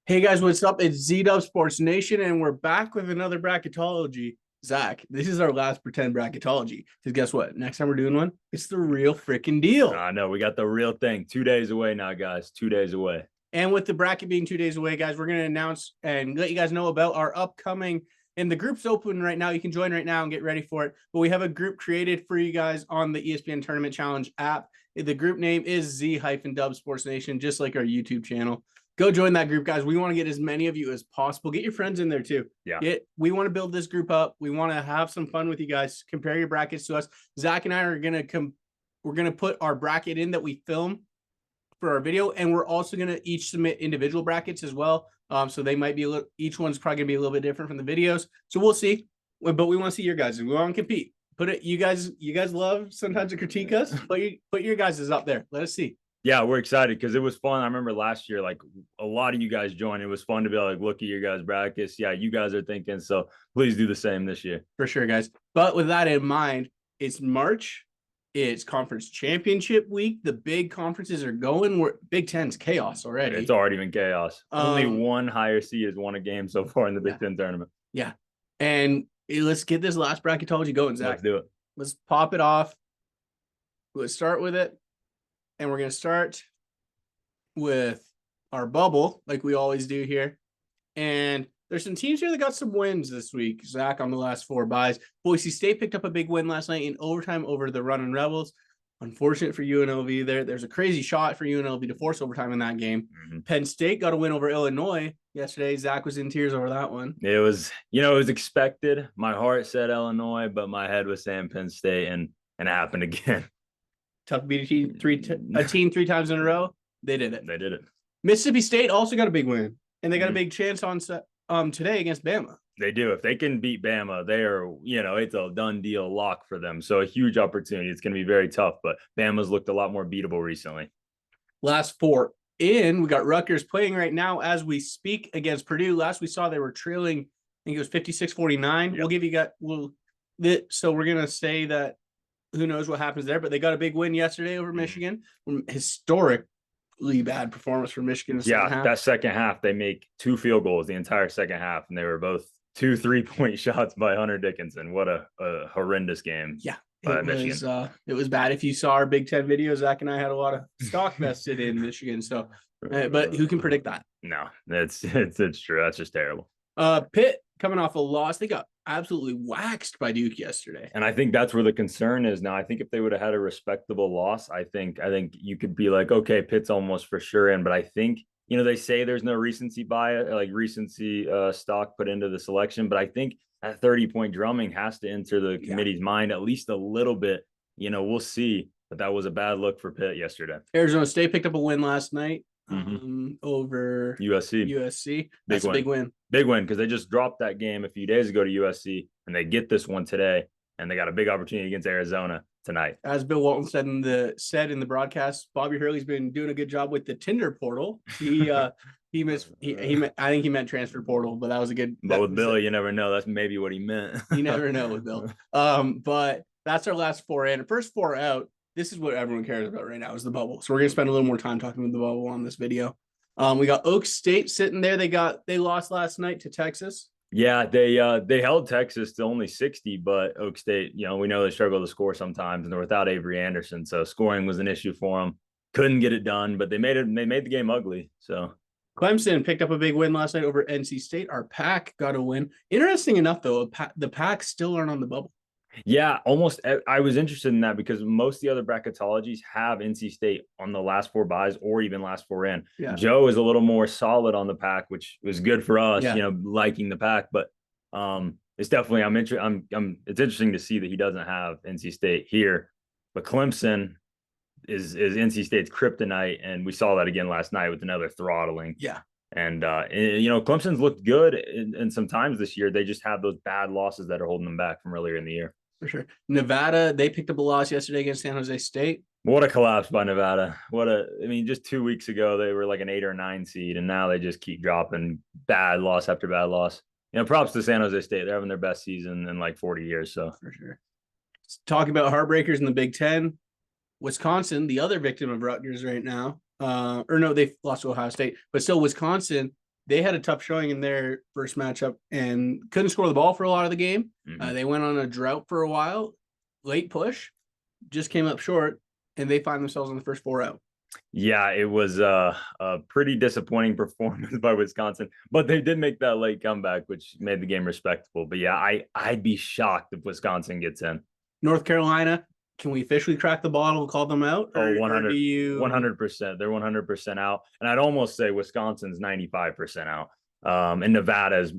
Hey guys, what's up? It's Z-Dub Sports Nation, and we're back with another bracketology. Zach, this is our last pretend bracketology. Because guess what? Next time we're doing one, it's the real freaking deal. I know we got the real thing. 2 days away now, guys. 2 days away. And with the bracket being 2 days away, guys, we're going to announce and let you guys know about our upcoming. And the group's open right now. You can join right now and get ready for it. But we have a group created for you guys on the ESPN Tournament Challenge app. The group name is Z-Dub Sports Nation, just like our YouTube channel. Go join that group, guys. We want to get as many of you as possible. Get your friends in there too. Yeah. We want to build this group up. We want to have some fun with you guys. Compare your brackets to us. Zach and I are going to come. We're going to put our bracket in that we film for our video, and we're also going to each submit individual brackets as well. So they might be a little. Each one's probably going to be a little bit different from the videos. So we'll see. But we want to see your guys. We want to compete. Put it. You guys love sometimes to critique us. Put your guys' up there. Let us see. Yeah, we're excited because it was fun. I remember last year, like a lot of you guys joined. It was fun to be like, look at your guys' brackets. Yeah, you guys are thinking. So please do the same this year. For sure, guys. But with that in mind, it's March. It's conference championship week. The big conferences are going. Big Ten's chaos already. It's already been chaos. Only one higher seed has won a game so far in the Big Ten tournament. Yeah. And let's get this last bracketology going, Zach. Let's do it. Let's pop it off. Let's start with it. And we're going to start with our bubble, like we always do here. And there's some teams here that got some wins this week, Zach, on the last four buys. Boise State picked up a big win last night in overtime over the Runnin' Rebels. Unfortunate for UNLV there. There's a crazy shot for UNLV to force overtime in that game. Mm-hmm. Penn State got a win over Illinois yesterday. Zach was in tears over that one. It was, it was expected. My heart said Illinois, but my head was saying Penn State, and it happened again. Tough to beat a team three times in a row. They did it. They did it. Mississippi State also got a big win, and they got a big chance on today against Bama. They do. If they can beat Bama, they are, it's a done deal, lock for them. So a huge opportunity. It's going to be very tough, but Bama's looked a lot more beatable recently. Last four in, we got Rutgers playing right now as we speak against Purdue. Last we saw they were trailing, I think it was 56-49. Yep. We'll give you so we're going to say that who knows what happens there, but they got a big win yesterday over Michigan. Historically bad performance for Michigan. That second half, they make 2 field goals the entire second half, and they were both 2 3-point shots by Hunter Dickinson. What a horrendous game. Yeah, it was bad. If you saw our Big Ten videos, Zach and I had a lot of stock vested in Michigan. So, but who can predict that? No, it's true. That's just terrible. Pitt coming off a loss, they got absolutely waxed by Duke yesterday. And I think that's where the concern is now. I think if they would have had a respectable loss, I think you could be like, okay, Pitt's almost for sure in. But I think, they say there's no recency bias, like recency stock put into the selection. But I think that 30-point drumming has to enter the committee's mind at least a little bit. We'll see. But that was a bad look for Pitt yesterday. Arizona State picked up a win last night over USC. That's a big win. Big win because they just dropped that game a few days ago to USC, and they get this one today, and they got a big opportunity against Arizona tonight. As Bill Walton said in the broadcast, Bobby Hurley's been doing a good job with the Tinder portal. I think he meant transfer portal, but that was a good. But with Bill, you never know. That's maybe what he meant. You never know with Bill. But that's our last four in. First four out. This is what everyone cares about right now is the bubble. So we're gonna spend a little more time talking about the bubble on this video. We got Oak State sitting there. They lost last night to Texas. Yeah, they held Texas to only 60, but Oak State, we know they struggle to score sometimes, and they're without Avery Anderson, so scoring was an issue for them. Couldn't get it done, but they made the game ugly. So Clemson picked up a big win last night over NC State. Our Pack got a win. Interesting enough, though, the Pack still aren't on the bubble. Yeah, almost. I was interested in that because most of the other bracketologies have NC State on the last four buys or even last four in. Yeah. Joe is a little more solid on the Pack, which was good for us, liking the Pack. But it's definitely it's interesting to see that he doesn't have NC State here. But Clemson is NC State's kryptonite, and we saw that again last night with another throttling. Yeah. And Clemson's looked good and sometimes this year. They just have those bad losses that are holding them back from earlier in the year. For sure. Nevada, they picked up a loss yesterday against San Jose State. What a collapse by Nevada. Just 2 weeks ago, they were like an 8 or 9 seed, and now they just keep dropping bad loss after bad loss. Props to San Jose State. They're having their best season in like 40 years. So for sure. Talking about heartbreakers in the Big Ten, Wisconsin, the other victim of Rutgers right now. They lost to Ohio State, but still Wisconsin they had a tough showing in their first matchup and couldn't score the ball for a lot of the game. They went on a drought for a while, late push, just came up short, and they find themselves on the first 4 out. Yeah, it was a pretty disappointing performance by Wisconsin, but they did make that late comeback, which made the game respectable. But yeah, I'd be shocked if Wisconsin gets in. North Carolina, can we officially crack the bottle and call them out? Or 100%. They're 100% out. And I'd almost say Wisconsin's 95% out. And Nevada is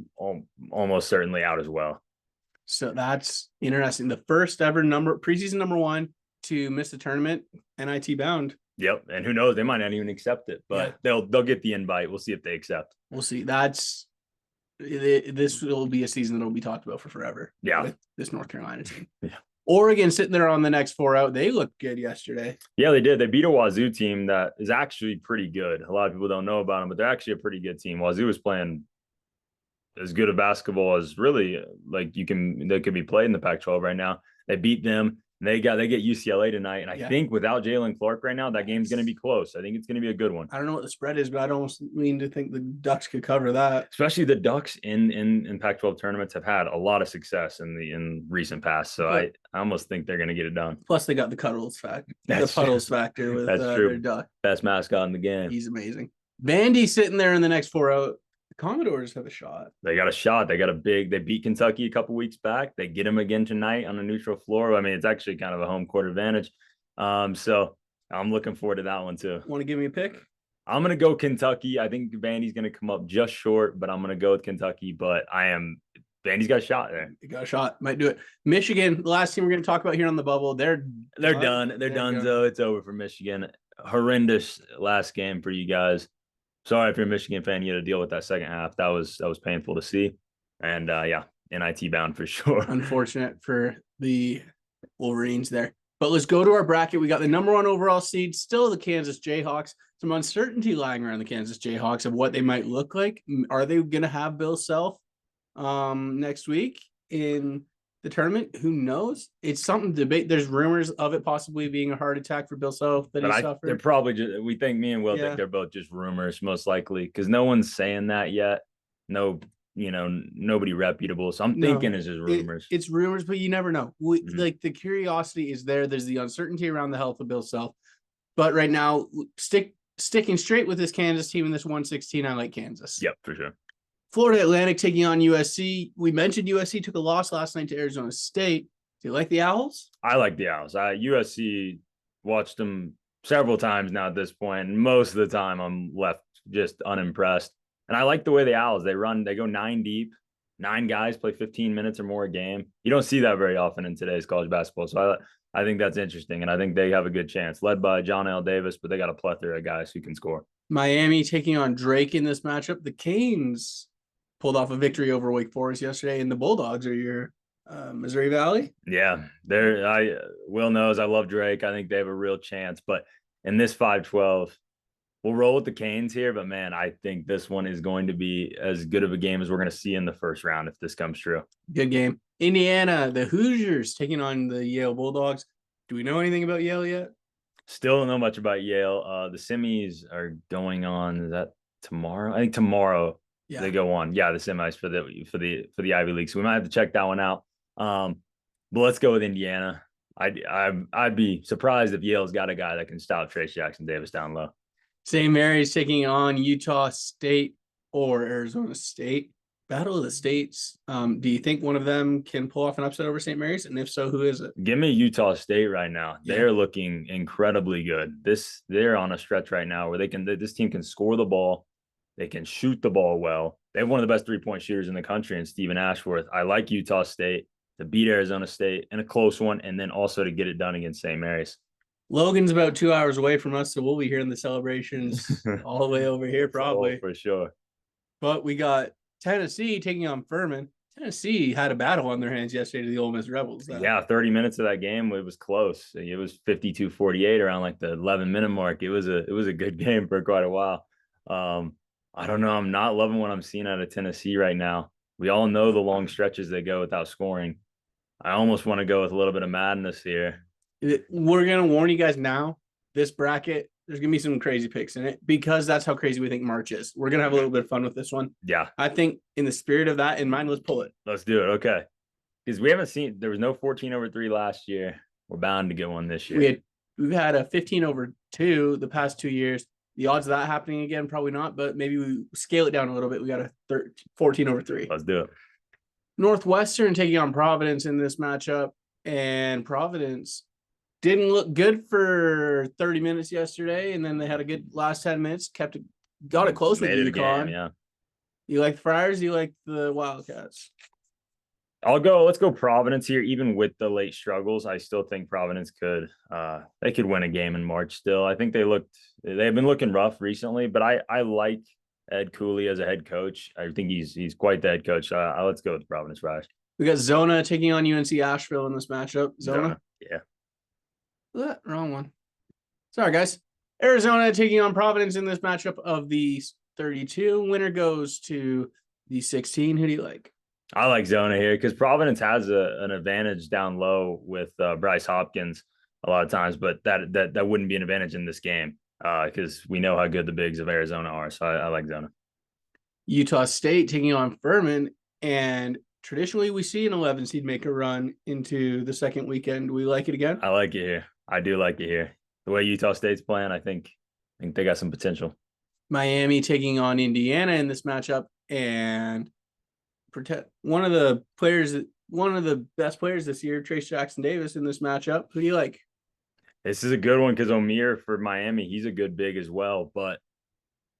almost certainly out as well. So that's interesting. The first ever preseason number 1 to miss the tournament, NIT bound. Yep. And who knows? They might not even accept it, but they'll get the invite. We'll see if they accept. We'll see. This will be a season that will be talked about for forever. Yeah. With this North Carolina team. Yeah. Oregon sitting there on the next 4 out. They looked good yesterday. Yeah, they did. They beat a Wazoo team that is actually pretty good. A lot of people don't know about them, but they're actually a pretty good team. Wazoo is playing as good a basketball as really like they could be played in the Pac-12 right now. They beat them. They get UCLA tonight, and I think without Jalen Clark right now, that game's going to be close. I think it's going to be a good one. I don't know what the spread is, but I don't mean to think the Ducks could cover that. Especially the Ducks in Pac-12 tournaments have had a lot of success in recent past, so I almost think they're going to get it done. Plus, they got the Puddles factor. Factor with their Duck. Best mascot in the game. He's amazing. Vandy sitting there in the next 4 out. The Commodores have a shot. They got a shot. They beat Kentucky a couple weeks back. They get them again tonight on a neutral floor. I mean, it's actually kind of a home court advantage. So I'm looking forward to that one too. Want to give me a pick? I'm going to go Kentucky. I think Vandy's going to come up just short, but I'm going to go with Kentucky. But Vandy's got a shot there. They got a shot. Might do it. Michigan, the last team we're going to talk about here on the bubble. They're done. They're done. So it's over for Michigan. Horrendous last game for you guys. Sorry if you're a Michigan fan, you had to deal with that second half. That was painful to see. And NIT bound for sure. Unfortunate for the Wolverines there. But let's go to our bracket. We got the number 1 overall seed, still the Kansas Jayhawks. Some uncertainty lying around the Kansas Jayhawks of what they might look like. Are they going to have Bill Self next week in the tournament? Who knows? It's something to debate. There's rumors of it possibly being a heart attack for Bill Self that he suffered. They're probably just, we think me and Will think they're both just rumors, most likely, because no one's saying that yet. No, nobody reputable. So I'm thinking it's just rumors. It's rumors, but you never know. Like the curiosity is there. There's the uncertainty around the health of Bill Self. But right now, sticking straight with this Kansas team in this 116, I like Kansas. Yep, for sure. Florida Atlantic taking on USC. We mentioned USC took a loss last night to Arizona State. Do you like the Owls? I like the Owls. USC, watched them several times now at this point, and most of the time I'm left just unimpressed. And I like the way the Owls, they go 9 deep. 9 guys play 15 minutes or more a game. You don't see that very often in today's college basketball. So I think that's interesting, and I think they have a good chance, led by John L. Davis, but they got a plethora of guys who can score. Miami taking on Drake in this matchup. The Canes pulled off a victory over Wake Forest yesterday, and the Bulldogs are your Missouri Valley. Yeah, Will knows I love Drake. I think they have a real chance, but in this 5-12, we'll roll with the Canes here. But man, I think this one is going to be as good of a game as we're going to see in the first round if this comes true. Good game. Indiana, the Hoosiers taking on the Yale Bulldogs. Do we know anything about Yale yet? Still don't know much about Yale. The semis are going on. Is that tomorrow? I think tomorrow. Yeah. They go on. Yeah, the semis for the Ivy League. So we might have to check that one out. But let's go with Indiana. I'd be surprised if Yale's got a guy that can stop Trace Jackson Davis down low. St. Mary's taking on Utah State or Arizona State. Battle of the States. Do you think one of them can pull off an upset over St. Mary's? And if so, who is it? Give me Utah State right now. Yeah. They're looking incredibly good. They're on a stretch right now where this team can score the ball. They can shoot the ball well. They have one of the best 3-point shooters in the country in Stephen Ashworth. I like Utah State to beat Arizona State in a close one, and then also to get it done against St. Mary's. Logan's about 2 hours away from us, so we'll be hearing the celebrations all the way over here probably. For sure. But we got Tennessee taking on Furman. Tennessee had a battle on their hands yesterday to the Ole Miss Rebels. Yeah, 30 minutes of that game, it was close. It was 52-48 around like the 11-minute mark. It was a good game for quite a while. I don't know. I'm not loving what I'm seeing out of Tennessee right now. We all know the long stretches they go without scoring. I almost want to go with a little bit of madness here. We're going to warn you guys now. This bracket, There's gonna be some crazy picks in it because that's how crazy we think March is. We're gonna have a little bit of fun with this one. Yeah. I think in the spirit of that in mind, let's pull it. Let's do it. Okay. Because we haven't seen, there was no 14/3 last year. We're bound to get one this year. We've had a 15/2 the past 2 years. The odds of that happening again, probably not, but maybe we scale it down a little bit. We got a 14/3. Let's do it. Northwestern taking on Providence in this matchup, and Providence didn't look good for 30 minutes yesterday, and then they had a good last 10 minutes, got it close with UConn. Yeah. You like the Friars? You like the Wildcats? Let's go Providence here. Even with the late struggles, I still think Providence could win a game in March still. I think they've been looking rough recently, but I like Ed Cooley as a head coach. I think he's quite the head coach. Let's go with Providence Friars. We got Zona taking on UNC Asheville in this matchup. Zona? Yeah. Wrong one. Sorry, guys. Arizona taking on Providence in this matchup of the 32. Winner goes to the 16. Who do you like? I like Zona here because Providence has an advantage down low with Bryce Hopkins a lot of times, but that wouldn't be an advantage in this game because we know how good the bigs of Arizona are. So I like Zona. Utah State taking on Furman, and traditionally we see an 11 seed make a run into the second weekend. We like it again. I like it here. I do like it here. The way Utah State's playing, I think they got some potential. Miami taking on Indiana in this matchup, and one of the best players this year, Trace Jackson Davis, in this matchup. Who do you like? This is a good one because O'Meara for Miami, he's a good big as well. But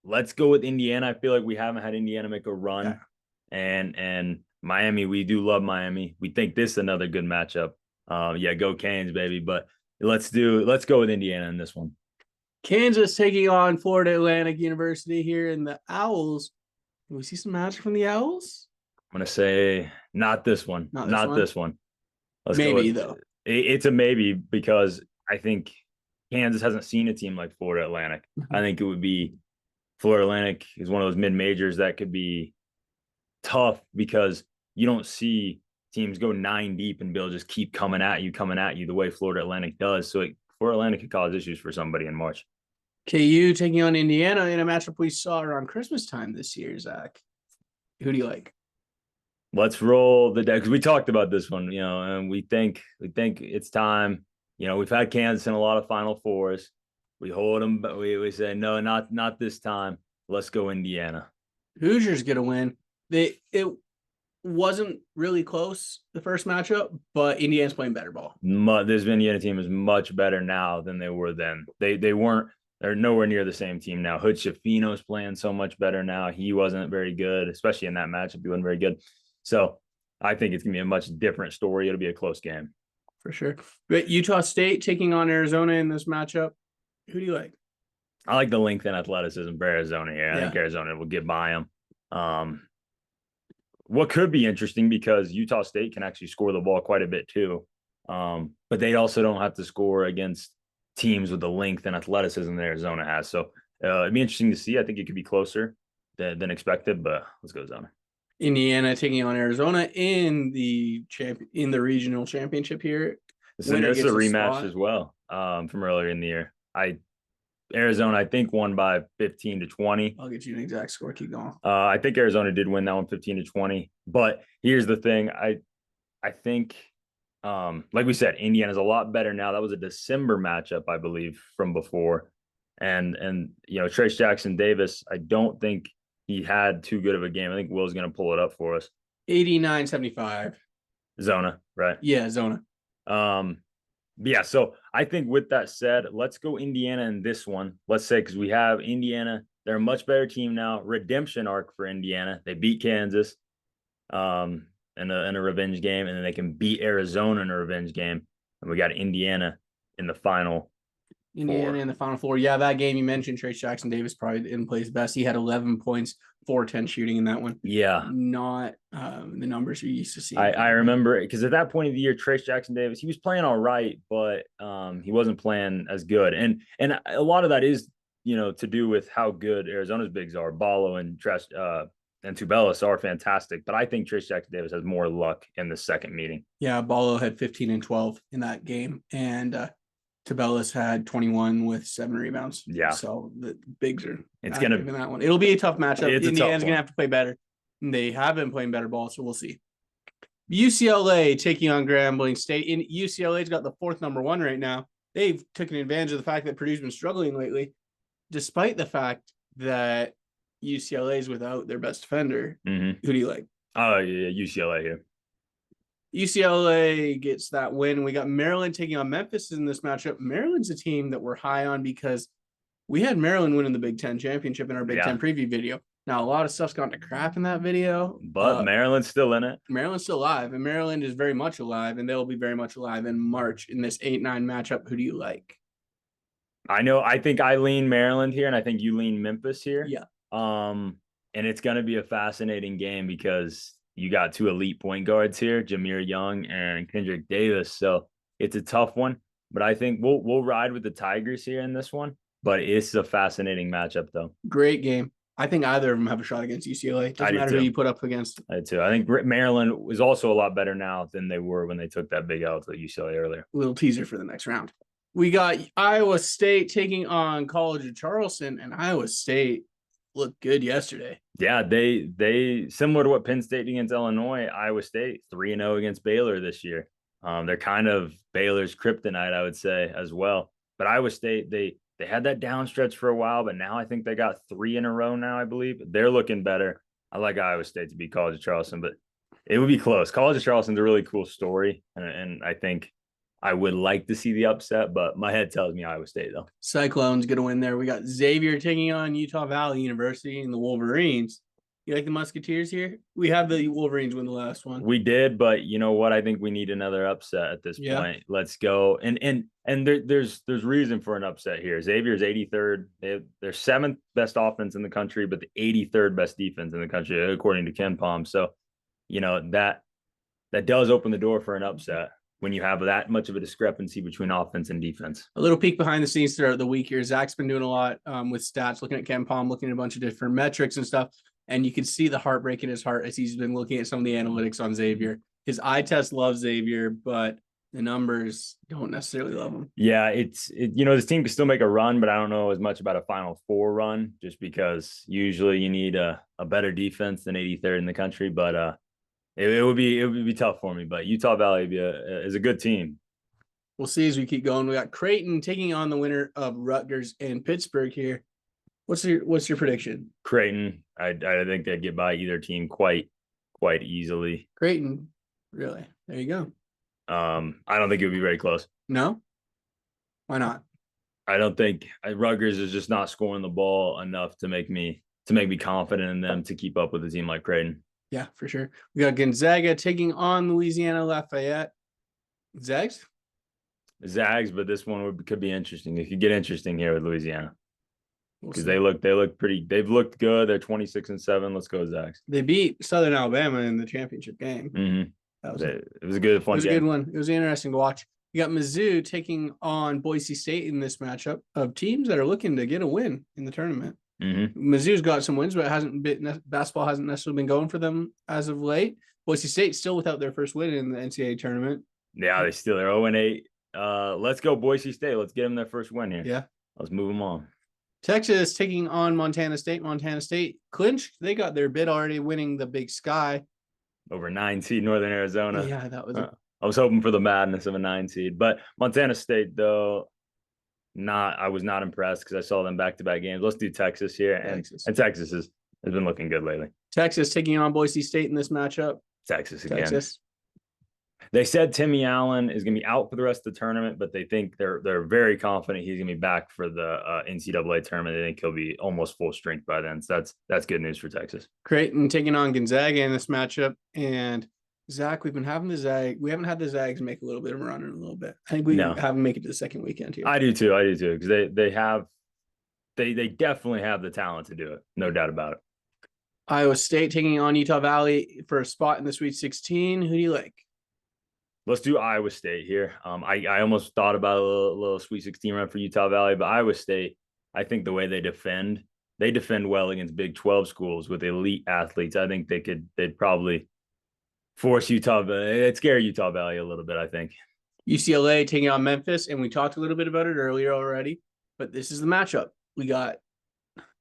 let's go with Indiana. I feel like we haven't had Indiana make a run, and Miami, we do love Miami. We think this is another good matchup. Go Canes, baby. But let's go with Indiana in this one. Kansas taking on Florida Atlantic University here in the Owls. Can we see some magic from the Owls? I'm going to say not this one. Not this one. Maybe, though. It's a maybe because I think Kansas hasn't seen a team like Florida Atlantic. Mm-hmm. I think it would be Florida Atlantic is one of those mid-majors that could be tough because you don't see teams go 9 deep and Bill just keep coming at you the way Florida Atlantic does. So Florida Atlantic could cause issues for somebody in March. KU taking on Indiana in a matchup we saw around Christmas time this year, Zach. Who do you like? Let's roll the deck. We talked about this one, and we think it's time. We've had Kansas in a lot of Final Fours. We hold them, but we say no, not this time. Let's go Indiana. Hoosiers get a win. It wasn't really close the first matchup, but Indiana's playing better ball. This Indiana team is much better now than they were then. They're nowhere near the same team now. Hood Schifino's playing so much better now. He wasn't very good, especially in that matchup. He wasn't very good. So I think it's going to be a much different story. It'll be a close game. For sure. But Utah State taking on Arizona in this matchup. Who do you like? I like the length and athleticism for Arizona here. I think Arizona will get by them. What could be interesting because Utah State can actually score the ball quite a bit too. But they also don't have to score against teams with the length and athleticism that Arizona has. So it'd be interesting to see. I think it could be closer than expected, but let's go Zona. Indiana taking on Arizona in the regional championship here. This is a rematch as well from earlier in the year. Arizona, I think, won by 15-20. I'll get you an exact score. Keep going. I think Arizona did win that one 15-20. But here's the thing. I think, like we said, Indiana's a lot better now. That was a December matchup, I believe, from before. And Trace Jackson Davis, I don't think he had too good of a game. I think Will's going to pull it up for us. 89-75. Zona, right? Yeah, Zona. Yeah, so I think with that said, let's go Indiana in this one. Let's say because we have Indiana. They're a much better team now. Redemption arc for Indiana. They beat Kansas in a revenge game, and then they can beat Arizona in a revenge game. And we got Indiana in the final Indiana in the Final Four. Yeah, that game you mentioned, Trace Jackson Davis probably didn't play his best. He had 11 points, 4-10 shooting in that one. Yeah. Not the numbers you're used to seeing. I remember because at that point of the year, Trace Jackson Davis, he was playing all right, but he wasn't playing as good. And a lot of that is, to do with how good Arizona's bigs are. Ballo and Tubelis are fantastic, but I think Trace Jackson Davis has more luck in the second meeting. Yeah, Ballo had 15 and 12 in that game. And Tabellus had 21 with 7 rebounds. Yeah. So the bigs are it's active gonna in that one. It'll be a tough matchup. It's Indiana's gonna have to play better. They have been playing better ball, so we'll see. UCLA taking on Grambling State. In UCLA's got the 4th number 1 right now. They've taken advantage of the fact that Purdue's been struggling lately, despite the fact that UCLA's without their best defender. Mm-hmm. Who do you like? Oh, yeah, UCLA here. UCLA gets that win. We got Maryland taking on Memphis in this matchup. Maryland's a team that we're high on because we had Maryland winning the Big Ten championship in our Big Ten preview video. Now, a lot of stuff's gone to crap in that video. But Maryland's still in it. Maryland's still alive, and Maryland is very much alive, and they'll be very much alive in March in this 8-9 matchup. Who do you like? I think I lean Maryland here, and I think you lean Memphis here. Yeah. And it's going to be a fascinating game because you got 2 elite point guards here, Jameer Young and Kendrick Davis. So it's a tough one, but I think we'll ride with the Tigers here in this one. But it's a fascinating matchup, though. Great game. I think either of them have a shot against UCLA. Doesn't matter who you put up against. I do too. I think Maryland is also a lot better now than they were when they took that big L to UCLA earlier. A little teaser for the next round. We got Iowa State taking on College of Charleston, and Iowa State looked good yesterday. Yeah, they similar to what Penn State did against Illinois, Iowa State 3-0 against Baylor this year. They're kind of Baylor's kryptonite, I would say, as well. But Iowa State, they had that down stretch for a while, but now I think they got 3 in a row now, I believe. They're looking better. I like Iowa State to beat College of Charleston, but it would be close. College of Charleston's a really cool story, and I think I would like to see the upset, but my head tells me Iowa State, though. Cyclones going to win there. We got Xavier taking on Utah Valley University and the Wolverines. You like the Musketeers here? We have the Wolverines win the last one. We did, but you know what? I think we need another upset at this point. Let's go. And there's reason for an upset here. Xavier's 83rd. They're 7th best offense in the country, but the 83rd best defense in the country, according to Ken Palm. So, you know, that does open the door for an upset when you have that much of a discrepancy between offense and defense. A little peek behind the scenes throughout the week here. Zach's been doing a lot with stats, looking at Ken Palm, looking at a bunch of different metrics and stuff. And you can see the heartbreak in his heart as he's been looking at some of the analytics on Xavier. His eye test loves Xavier, but the numbers don't necessarily love him. Yeah, you know, this team can still make a run, but I don't know as much about a Final Four run just because usually you need a better defense than 83rd in the country. But it would be tough for me. But Utah Valley is a good team. We'll see as we keep going. We got Creighton taking on the winner of Rutgers and Pittsburgh here. What's your prediction? Creighton. I think they'd get by either team quite easily. Creighton, really? There you go. I don't think it would be very close. No? Why not? I don't think Rutgers is just not scoring the ball enough to make me confident in them to keep up with a team like Creighton. Yeah, for sure. We got Gonzaga taking on Louisiana Lafayette. Zags, but this one could be interesting. It could get interesting here with Louisiana. Because they look pretty. They've looked good. They're 26-7. Let's go Zags. They beat Southern Alabama in the championship game. Mm-hmm. It was a good fun. It was a good one. It was interesting to watch. You got Mizzou taking on Boise State in this matchup of teams that are looking to get a win in the tournament. Mm-hmm. Mizzou's got some wins, but basketball hasn't necessarily been going for them as of late. Boise State still without their first win in the NCAA tournament. Yeah, they're 0-8. Let's go Boise State. Let's get them their first win here. Yeah, let's move them on. Texas taking on Montana State. Montana State clinched. They got their bid already, winning the Big Sky over 9 seed Northern Arizona. Yeah, that was. I was hoping for the madness of a 9 seed, but Montana State though, I was not impressed because I saw them back-to-back games. Let's do Texas here, and Texas has been looking good lately. Texas taking on Boise State in this matchup. Texas again. They said Timmy Allen is going to be out for the rest of the tournament, but they think they're very confident he's going to be back for the NCAA tournament. They think he'll be almost full strength by then. So that's good news for Texas. Creighton taking on Gonzaga in this matchup. And Zach, we haven't had the Zags make a little bit of a run in a little bit. I think we have them make it to the second weekend here. I do too. Because they definitely have the talent to do it. No doubt about it. Iowa State taking on Utah Valley for a spot in the Sweet 16. Who do you like? Let's do Iowa State here. I almost thought about a little Sweet 16 run for Utah Valley, but Iowa State, I think the way they defend well against Big 12 schools with elite athletes. I think they'd probably force it'd scare Utah Valley a little bit, I think. UCLA taking on Memphis, and we talked a little bit about it earlier already, but this is the matchup. We got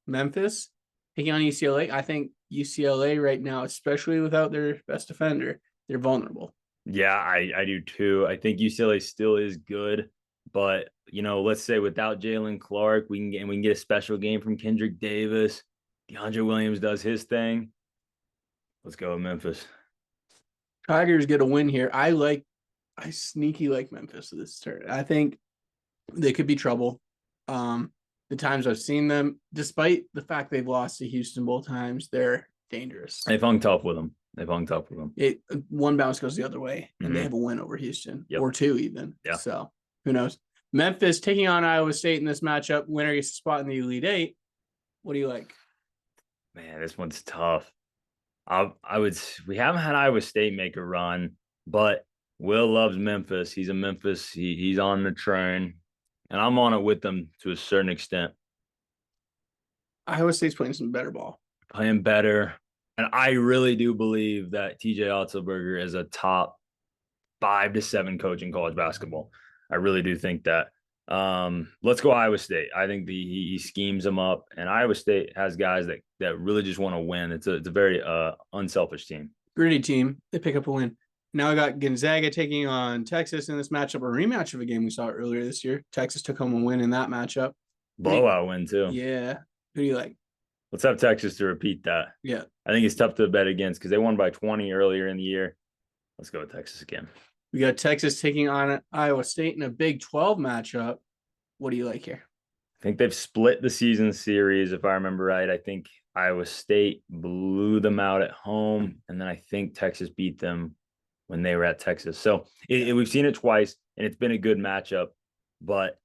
Memphis taking on UCLA. I think UCLA right now, especially without their best defender, they're vulnerable. Yeah, I do too. I think UCLA still is good, but let's say without Jalen Clark, we can get a special game from Kendrick Davis. DeAndre Williams does his thing. Let's go with Memphis. Tigers get a win here. I sneaky like Memphis this turn. I think they could be trouble. The times I've seen them, despite the fact they've lost to Houston both times, they're dangerous. They've hung tough with them. One bounce goes the other way, and they have a win over Houston, or two even. Yeah. So who knows? Memphis taking on Iowa State in this matchup. Winner gets a spot in the Elite Eight. What do you like? Man, this one's tough. We haven't had Iowa State make a run, but Will loves Memphis. He's a Memphis. He's on the train, and I'm on it with them to a certain extent. Iowa State's playing some better ball. Playing better. And I really do believe that TJ Otzelberger is a top 5 to 7 coach in college basketball. I really do think that. Let's go Iowa State. I think he schemes them up, and Iowa State has guys that really just want to win. It's a very unselfish team. Gritty team. They pick up a win. Now I got Gonzaga taking on Texas in this matchup, a rematch of a game we saw earlier this year. Texas took home a win in that matchup. Blowout win too. Yeah. Who do you like? Let's have Texas to repeat that. Yeah. I think it's tough to bet against because they won by 20 earlier in the year. Let's go with Texas again. We got Texas taking on Iowa State in a Big 12 matchup. What do you like here? I think they've split the season series, if I remember right. I think Iowa State blew them out at home, and then I think Texas beat them when they were at Texas. So we've seen it twice, and it's been a good matchup. But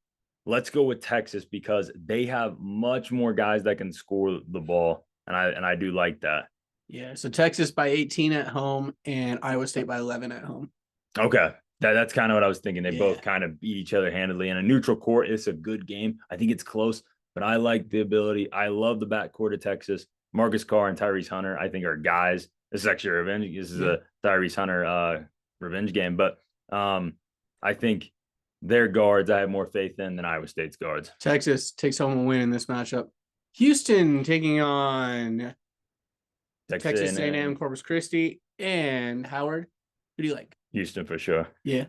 let's go with Texas because they have much more guys that can score the ball, and I do like that. Yeah, so Texas by 18 at home and Iowa State by 11 at home. Okay. That's kind of what I was thinking. They both kind of beat each other handily. In a neutral court, it's a good game. I think it's close, but I like the ability. I love the backcourt of Texas. Marcus Carr and Tyrese Hunter, I think, are guys. This is actually a revenge. This is a Tyrese Hunter revenge game. But I think their guards I have more faith in than Iowa State's guards. Texas takes home a win in this matchup. Houston taking on Texas A&M, Corpus Christi, and Howard. Who do you like? Houston for sure. Yeah.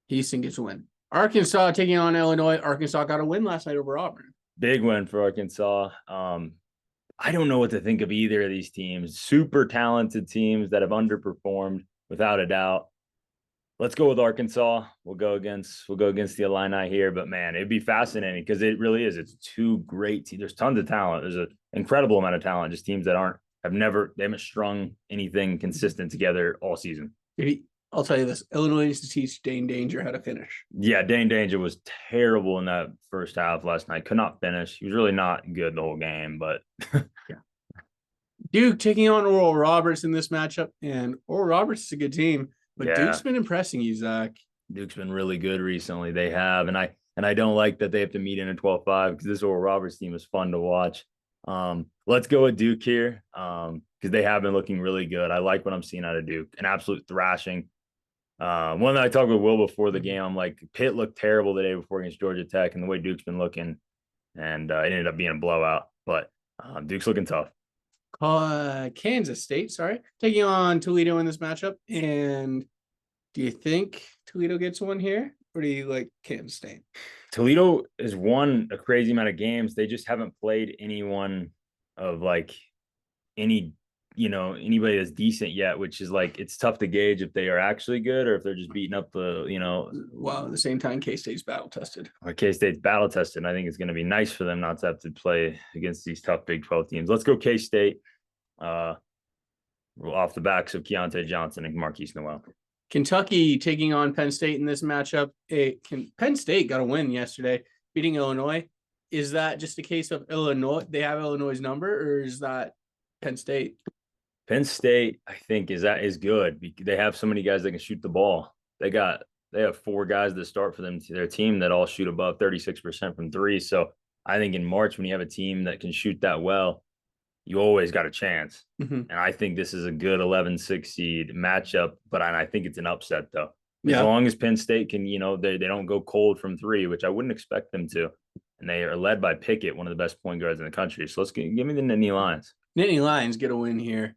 Houston gets a win. Arkansas taking on Illinois. Arkansas got a win last night over Auburn. Big win for Arkansas. I don't know what to think of either of these teams. Super talented teams that have underperformed without a doubt. Let's go with Arkansas. We'll go against the Illini here, but man, it'd be fascinating because it really is. It's two great teams. There's tons of talent. There's an incredible amount of talent. Just teams that they haven't strung anything consistent together all season. I'll tell you this: Illinois needs to teach Dane Danger how to finish. Yeah, Dane Danger was terrible in that first half last night. Could not finish. He was really not good the whole game, but yeah. Duke taking on Oral Roberts in this matchup, and Oral Roberts is a good team, but Duke's been impressing you, Zach. Duke's been really good recently. They have, and I don't like that they have to meet in a 12-5 because this Oral Roberts team is fun to watch. Let's go with Duke here because they have been looking really good. I like what I'm seeing out of Duke. An absolute thrashing. One that I talked with Will before the game, I'm like, Pitt looked terrible the day before against Georgia Tech, and the way Duke's been looking, and it ended up being a blowout. But Duke's looking tough. Kansas State, taking on Toledo in this matchup. And do you think Toledo gets one here, or do you like Kansas State? Toledo has won a crazy amount of games. They just haven't played anyone of anybody that's decent yet, which is it's tough to gauge if they are actually good or if they're just beating up While at the same time, K-State's battle tested. K-State's battle tested. And I think it's going to be nice for them not to have to play against these tough Big 12 teams. Let's go K-State. Off the backs of Keontae Johnson and Marquise Noel. Kentucky taking on Penn State in this matchup. Penn State got a win yesterday, beating Illinois. Is that just a case of Illinois? They have Illinois' number, or is that Penn State? Penn State, I think, is good. They have so many guys that can shoot the ball. They have 4 guys that start for them to their team that all shoot above 36% from 3. So I think in March, when you have a team that can shoot that well, you always got a chance. Mm-hmm. And I think this is a good 11-6 seed matchup, but I think it's an upset, though. As long as Penn State can, they don't go cold from three, which I wouldn't expect them to. And they are led by Pickett, one of the best point guards in the country. So give me the Nittany Lions. Nittany Lions get a win here.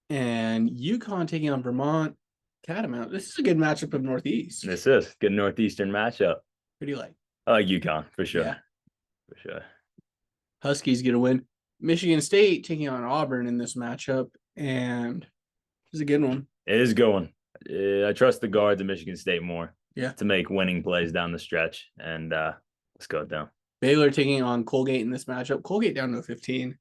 And UConn taking on Vermont Catamount. This is a good matchup of Northeast. This is good Northeastern matchup. Who do you like? I like UConn for sure. Yeah. For sure. Huskies get a win. Michigan State taking on Auburn in this matchup. And it's a good one. It is going. I trust the guards of Michigan State more. Yeah. To make winning plays down the stretch. And let's go down. Baylor taking on Colgate in this matchup. Colgate down to 15.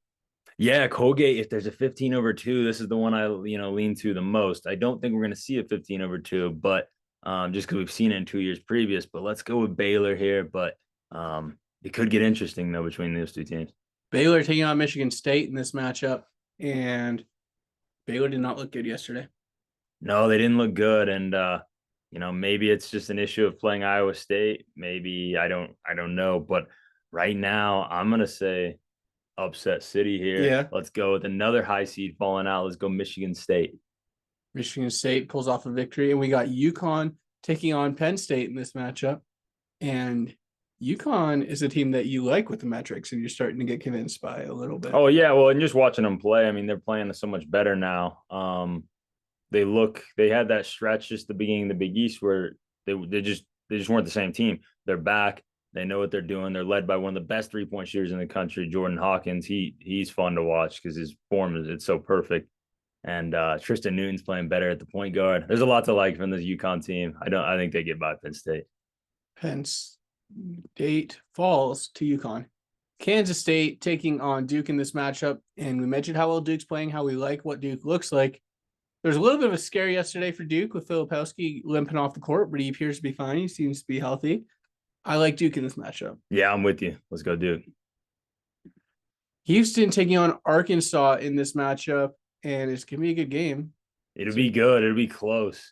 Yeah, Colgate, if there's a 15/2, this is the one I lean to the most. I don't think we're going to see a 15/2, but just because we've seen it in 2 years previous. But let's go with Baylor here. But it could get interesting, though, between those two teams. Baylor taking on Michigan State in this matchup. And Baylor did not look good yesterday. No, they didn't look good. And, maybe it's just an issue of playing Iowa State. Maybe I don't know. But right now, I'm going to say upset city here. Yeah. Let's go with another high seed falling out. Let's go Michigan State. Michigan State pulls off a victory. And we got UConn taking on Penn State in this matchup. And UConn is a team that you like with the metrics, and you're starting to get convinced by a little bit. Oh, yeah. Well, and just watching them play, I mean, they're playing so much better now. They had that stretch just the beginning of the Big East where they just weren't the same team. They're back. They know what they're doing. They're led by one of the best 3-point shooters in the country, Jordan Hawkins. He's fun to watch because his form it's so perfect. And Tristan Newton's playing better at the point guard. There's a lot to like from this UConn team. I think they get by Penn State. Penn State falls to UConn. Kansas State taking on Duke in this matchup. And we mentioned how well Duke's playing, how we like what Duke looks like. There's a little bit of a scare yesterday for Duke with Filipowski limping off the court, but he appears to be fine. He seems to be healthy. I like Duke in this matchup. Yeah, I'm with you. Let's go Duke. Houston taking on Arkansas in this matchup, and it's going to be a good game. It'll be good. It'll be close.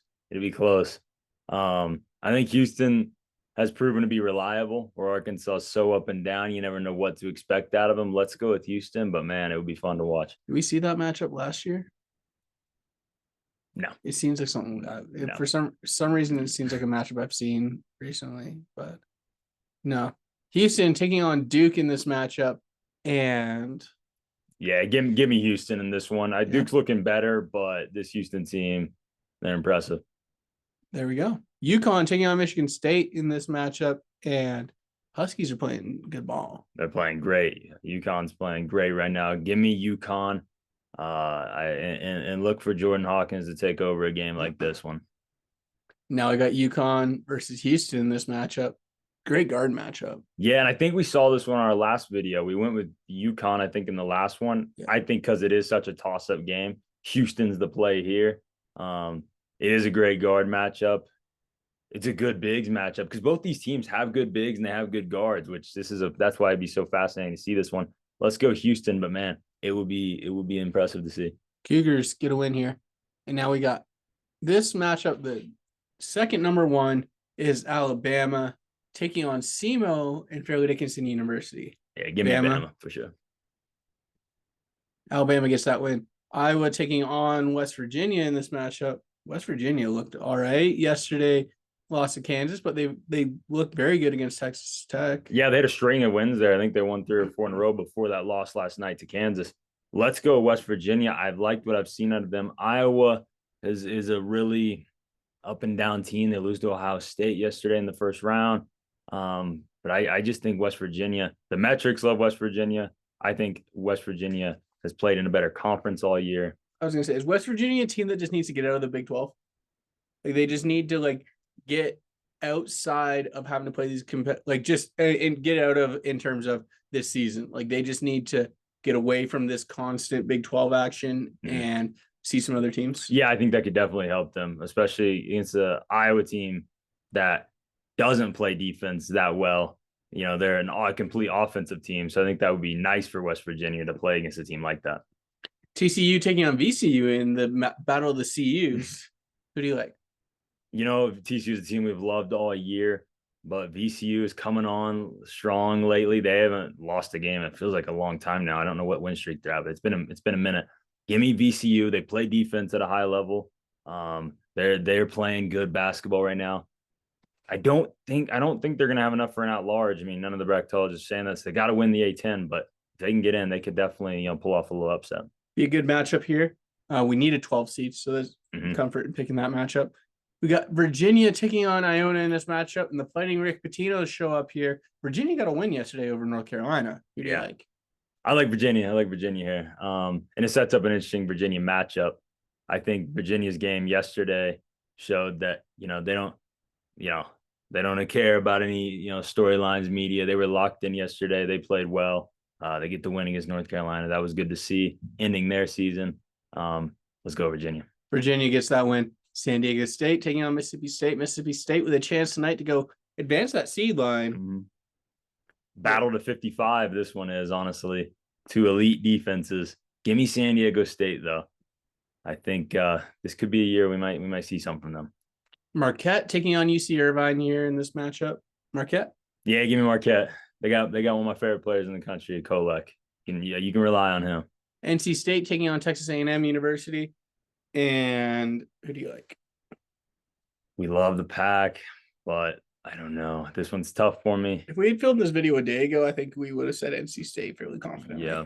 I think Houston has proven to be reliable, where Arkansas is so up and down. You never know what to expect out of them. Let's go with Houston, but, man, it would be fun to watch. Did we see that matchup last year? No. It seems like something no. For some reason it seems like a matchup I've seen recently, but no. Houston taking on Duke in this matchup, and yeah, give me Houston in this one. Duke's looking better, but this Houston team, they're impressive. There we go. UConn taking on Michigan State in this matchup, and Huskies are playing good ball. They're playing great. UConn's playing great right now. Give me UConn. And look for Jordan Hawkins to take over a game like this one. Now I got UConn versus Houston in this matchup. Great guard matchup. Yeah, and I think we saw this one in our last video. We went with UConn, I think, in the last one. Yeah. I think because it is such a toss-up game, Houston's the play here. It is a great guard matchup. It's a good bigs matchup because both these teams have good bigs and they have good guards, which that's why it'd be so fascinating to see this one. Let's go Houston, but man, it would be impressive to see. Cougars get a win here. And now we got this matchup. The second number one is Alabama taking on SEMO and Fairleigh Dickinson University. Yeah, give me Bama for sure. Alabama gets that win. Iowa taking on West Virginia in this matchup. West Virginia looked all right yesterday. Lost to Kansas, but they looked very good against Texas Tech. Yeah, they had a string of wins there. I think they won 3 or 4 in a row before that loss last night to Kansas. Let's go West Virginia. I've liked what I've seen out of them. Iowa is a really up and down team. They lose to Ohio State yesterday in the first round. But I just think West Virginia, the metrics love West Virginia. I think West Virginia has played in a better conference all year. I was going to say, is West Virginia a team that just needs to get out of the Big 12? Like they just need to get outside of having to play these and get out of in terms of this season. Like they just need to get away from this constant Big 12 action and see some other teams. Yeah, I think that could definitely help them, especially against the Iowa team that doesn't play defense that well. They're a complete offensive team. So I think that would be nice for West Virginia to play against a team like that. TCU taking on VCU in the battle of the CUs. Who do you like? TCU is a team we've loved all year, but VCU is coming on strong lately. They haven't lost a game. It feels like a long time now. I don't know what win streak they're at, but it's been a minute. Give me VCU. They play defense at a high level. They're playing good basketball right now. I don't think they're gonna have enough for an at-large. I mean, none of the bracketologists are saying this. They got to win the A10, but if they can get in, they could definitely pull off a little upset. Be a good matchup here. We needed 12 seeds, so there's comfort in picking that matchup. We got Virginia taking on Iona in this matchup, and the Fighting Rick Pitino's show up here. Virginia got a win yesterday over North Carolina. Who do you like? I like Virginia. I like Virginia here. And it sets up an interesting Virginia matchup. I think Virginia's game yesterday showed that, they don't care about any, storylines, media. They were locked in yesterday. They played well. They get the win against North Carolina. That was good to see, ending their season. Let's go, Virginia. Virginia gets that win. San Diego State taking on Mississippi State. Mississippi State with a chance tonight to go advance that seed line. Battle to 55. This one is, honestly, two elite defenses. Give me San Diego State, though. I think this could be a year we might see something from them. Marquette taking on UC Irvine here in this matchup. Marquette? Yeah, give me Marquette. They got one of my favorite players in the country, Kolek. You can rely on him. NC State taking on Texas A&M University. And who do you like? We love the Pack, but I don't know. This one's tough for me. If we had filmed this video a day ago, I think we would have said NC State fairly confidently. Yeah.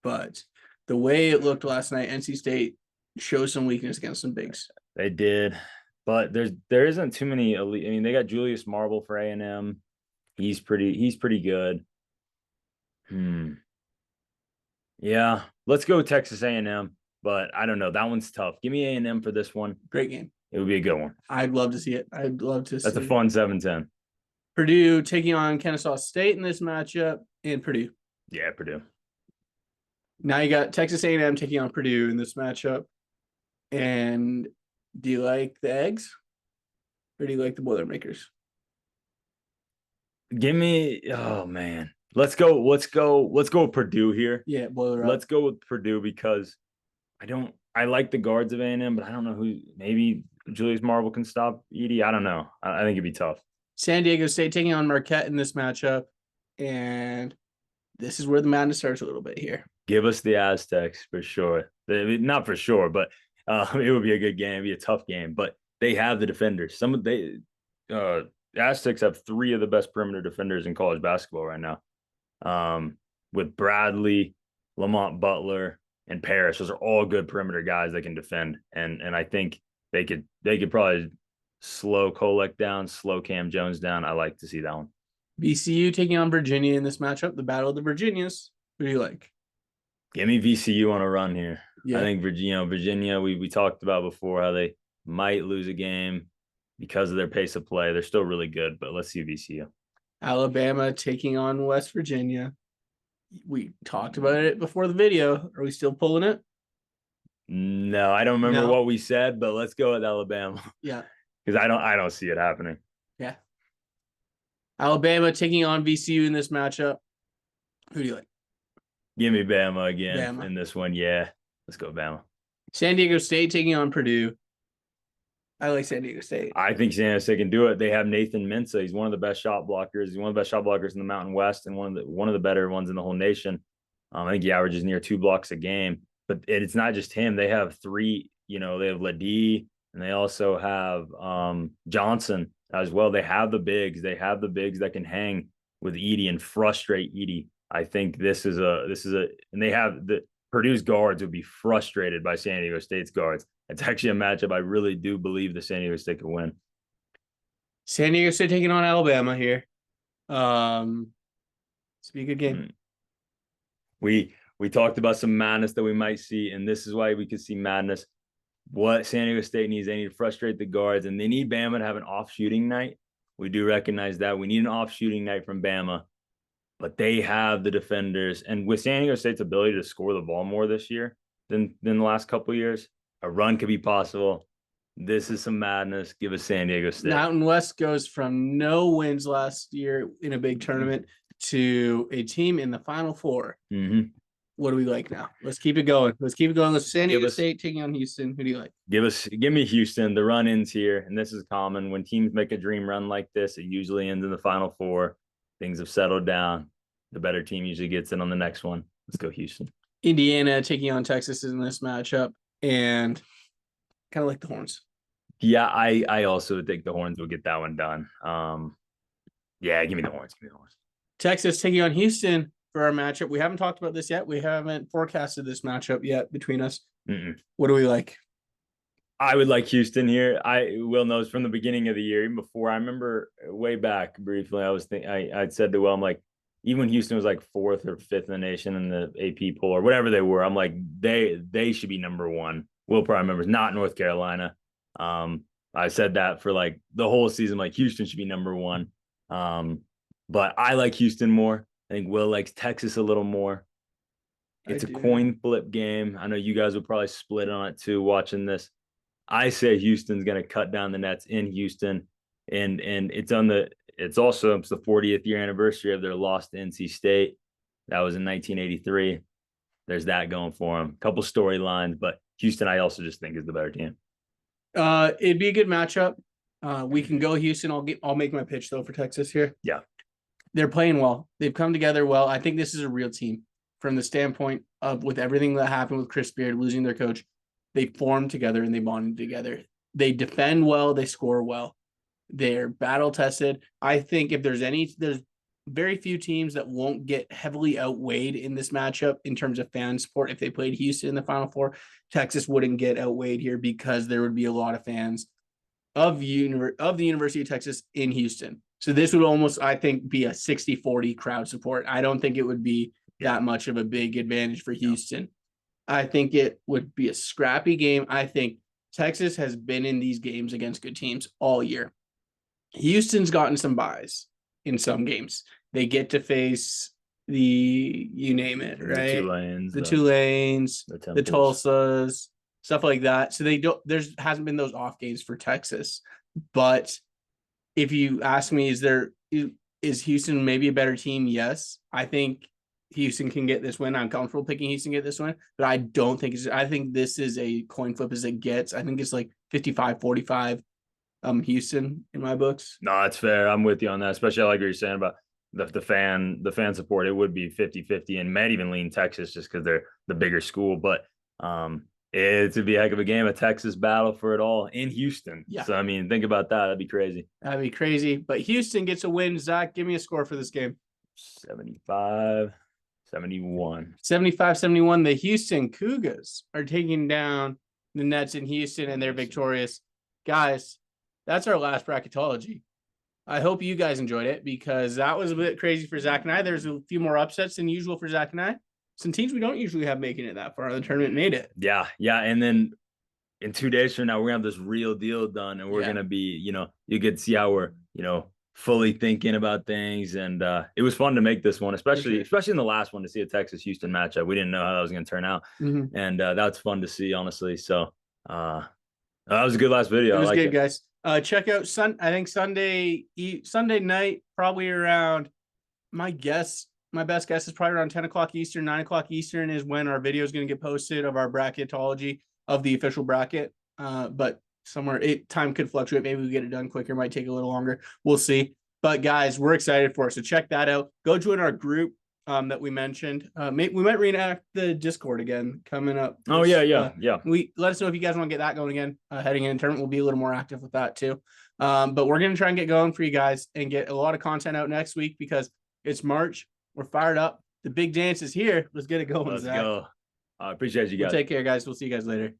But the way it looked last night, NC State shows some weakness against some bigs. They did, but there isn't too many elite. I mean, they got Julius Marble for A&M. He's pretty good. Yeah, let's go Texas A&M, but I don't know. That one's tough. Give me A&M for this one. Great game. It would be a good one. I'd love to see it. I'd love to see it. That's a fun 7-10. Purdue taking on Kennesaw State in this matchup, and Purdue. Yeah, Purdue. Now you got Texas A&M taking on Purdue in this matchup. And do you like the eggs or do you like the Boilermakers? Give me, oh man. Let's go with Purdue here. Yeah, boiler up. Let's go with Purdue because I like the guards of A&M, but I don't know who. Maybe Julius Marble can stop Edey. I don't know. I think it'd be tough. San Diego State taking on Marquette in this matchup. And this is where the madness starts a little bit here. Give us the Aztecs for sure. Not for sure, but it would be a good game. It'd be a tough game, but they have the defenders. The Aztecs have 3 of the best perimeter defenders in college basketball right now. With Bradley, Lamont Butler, and Parrish. Those are all good perimeter guys that can defend. And I think they could probably slow Kolek down, slow Cam Jones down. I like to see that one. VCU taking on Virginia in this matchup, the Battle of the Virginias. Who do you like? Give me VCU on a run here. Yeah. I think Virginia, we talked about before how they might lose a game because of their pace of play. They're still really good, but let's see VCU. Alabama taking on West Virginia. We talked about it before the video. Are we still pulling it? No, I don't remember what we said, but let's go with Alabama. Yeah. Because I don't see it happening. Yeah. Alabama taking on VCU in this matchup. Who do you like? Give me Bama again in this one. Yeah. Let's go Bama. San Diego State taking on Purdue. I like San Diego State. I think San Diego State can do it. They have Nathan Mensah. He's one of the best shot blockers. He's one of the best shot blockers in the Mountain West and one of the better ones in the whole nation. I think he averages near 2 blocks a game. But it's not just him. They have 3. They have Ladie and they also have Johnson as well. They have the bigs. They have the bigs that can hang with Edey and frustrate Edey. I think this is and they have Purdue's guards would be frustrated by San Diego State's guards. It's actually a matchup I really do believe the San Diego State could win. San Diego State taking on Alabama here. It's be a good game. We talked about some madness that we might see, and this is why we could see madness. What San Diego State needs, they need to frustrate the guards, and they need Bama to have an off shooting night. We do recognize that. We need an off shooting night from Bama. But they have the defenders. And with San Diego State's ability to score the ball more this year than the last couple of years, a run could be possible. This is some madness. Give us San Diego State. Mountain West goes from no wins last year in a big tournament to a team in the Final Four. Mm-hmm. What do we like now? Let's keep it going. Let's San Diego State taking on Houston. Who do you like? Give me Houston. The run ends here, and this is common. When teams make a dream run like this, it usually ends in the Final Four. Things have settled down. The better team usually gets in on the next one. Let's go Houston. Indiana taking on Texas in this matchup. And kind of like the Horns. Yeah, I also think the Horns will get that one done. Yeah, give me the Horns. Give me the Horns. Texas taking on Houston for our matchup. We haven't talked about this yet. We haven't forecasted this matchup yet between us. What do we like? I would like Houston here. Will knows from the beginning of the year, even before, I remember way back briefly, I'd said to Will, I'm like, even when Houston was like 4th or 5th in the nation in the AP poll or whatever they were, I'm like, they should be number 1. Will probably remembers, not North Carolina. I said that for like the whole season, like Houston should be number 1. But I like Houston more. I think Will likes Texas a little more. It's a coin flip game. I know you guys would probably split on it too, watching this. I say Houston's going to cut down the nets in Houston, and it's the 40th year anniversary of their loss to NC State. That was in 1983. There's that going for them. A couple storylines, but Houston, I also just think is the better team. It'd be a good matchup. We can go Houston. I'll make my pitch though for Texas here. Yeah, they're playing well. They've come together well. I think this is a real team from the standpoint of with everything that happened with Chris Beard losing their coach. They formed together and they bonded together. They defend well. They score well. They're battle tested. I think if there's very few teams that won't get heavily outweighed in this matchup in terms of fan support. If they played Houston in the Final Four, Texas wouldn't get outweighed here because there would be a lot of fans of the University of Texas in Houston. So this would almost, I think, be a 60-40 crowd support. I don't think it would be that much of a big advantage for Houston. I think it would be a scrappy game. I think Texas has been in these games against good teams all year. Houston's gotten some buys in some games. They get to face you name it, right? The Tulanes, the Tulsas, stuff like that. So there hasn't been those off games for Texas. But if you ask me, is Houston maybe a better team? Yes. I think Houston can get this win. I'm comfortable picking Houston to get this win, but I don't think I think this is a coin flip as it gets. I think it's like 55-45 Houston in my books. No, it's fair. I'm with you on that, especially I like what you're saying about the fan support. It would be 50-50 and might even lean Texas just because they're the bigger school. But it would be a heck of a game, a Texas battle for it all in Houston. Yeah. So, I mean, think about that. That'd be crazy. That'd be crazy. But Houston gets a win. Zach, give me a score for this game. 75-71. 75-71. The Houston Cougars are taking down the Nets in Houston, and they're victorious. Guys, that's our last bracketology. I hope you guys enjoyed it because that was a bit crazy for Zach and I. There's a few more upsets than usual for Zach and I. Some teams we don't usually have making it that far in the tournament made it. Yeah. And then in 2 days from now, we're going to have this real deal done, and we're going to be, you get to see how we're, fully thinking about things. And it was fun to make this one, especially in the last one, to see a Texas-Houston matchup. We didn't know how that was going to turn out. Mm-hmm. And that's fun to see, honestly. So that was a good last video. It was good, guys. Check out Sunday night, probably around, my best guess is probably around 10 o'clock Eastern, 9 o'clock Eastern is when our video is going to get posted of our bracketology of the official bracket. But somewhere time could fluctuate. Maybe we get it done quicker, might take a little longer. We'll see. But guys, we're excited for it. So check that out. Go join our group that we mentioned. We might reenact the Discord again coming up. Oh, yeah. Let us know if you guys want to get that going again. Heading in tournament, we'll be a little more active with that too. But we're going to try and get going for you guys and get a lot of content out next week because it's March. We're fired up. The big dance is here. Let's get it going, Let's Zach. go. I appreciate you guys. Take care, guys. We'll see you guys later.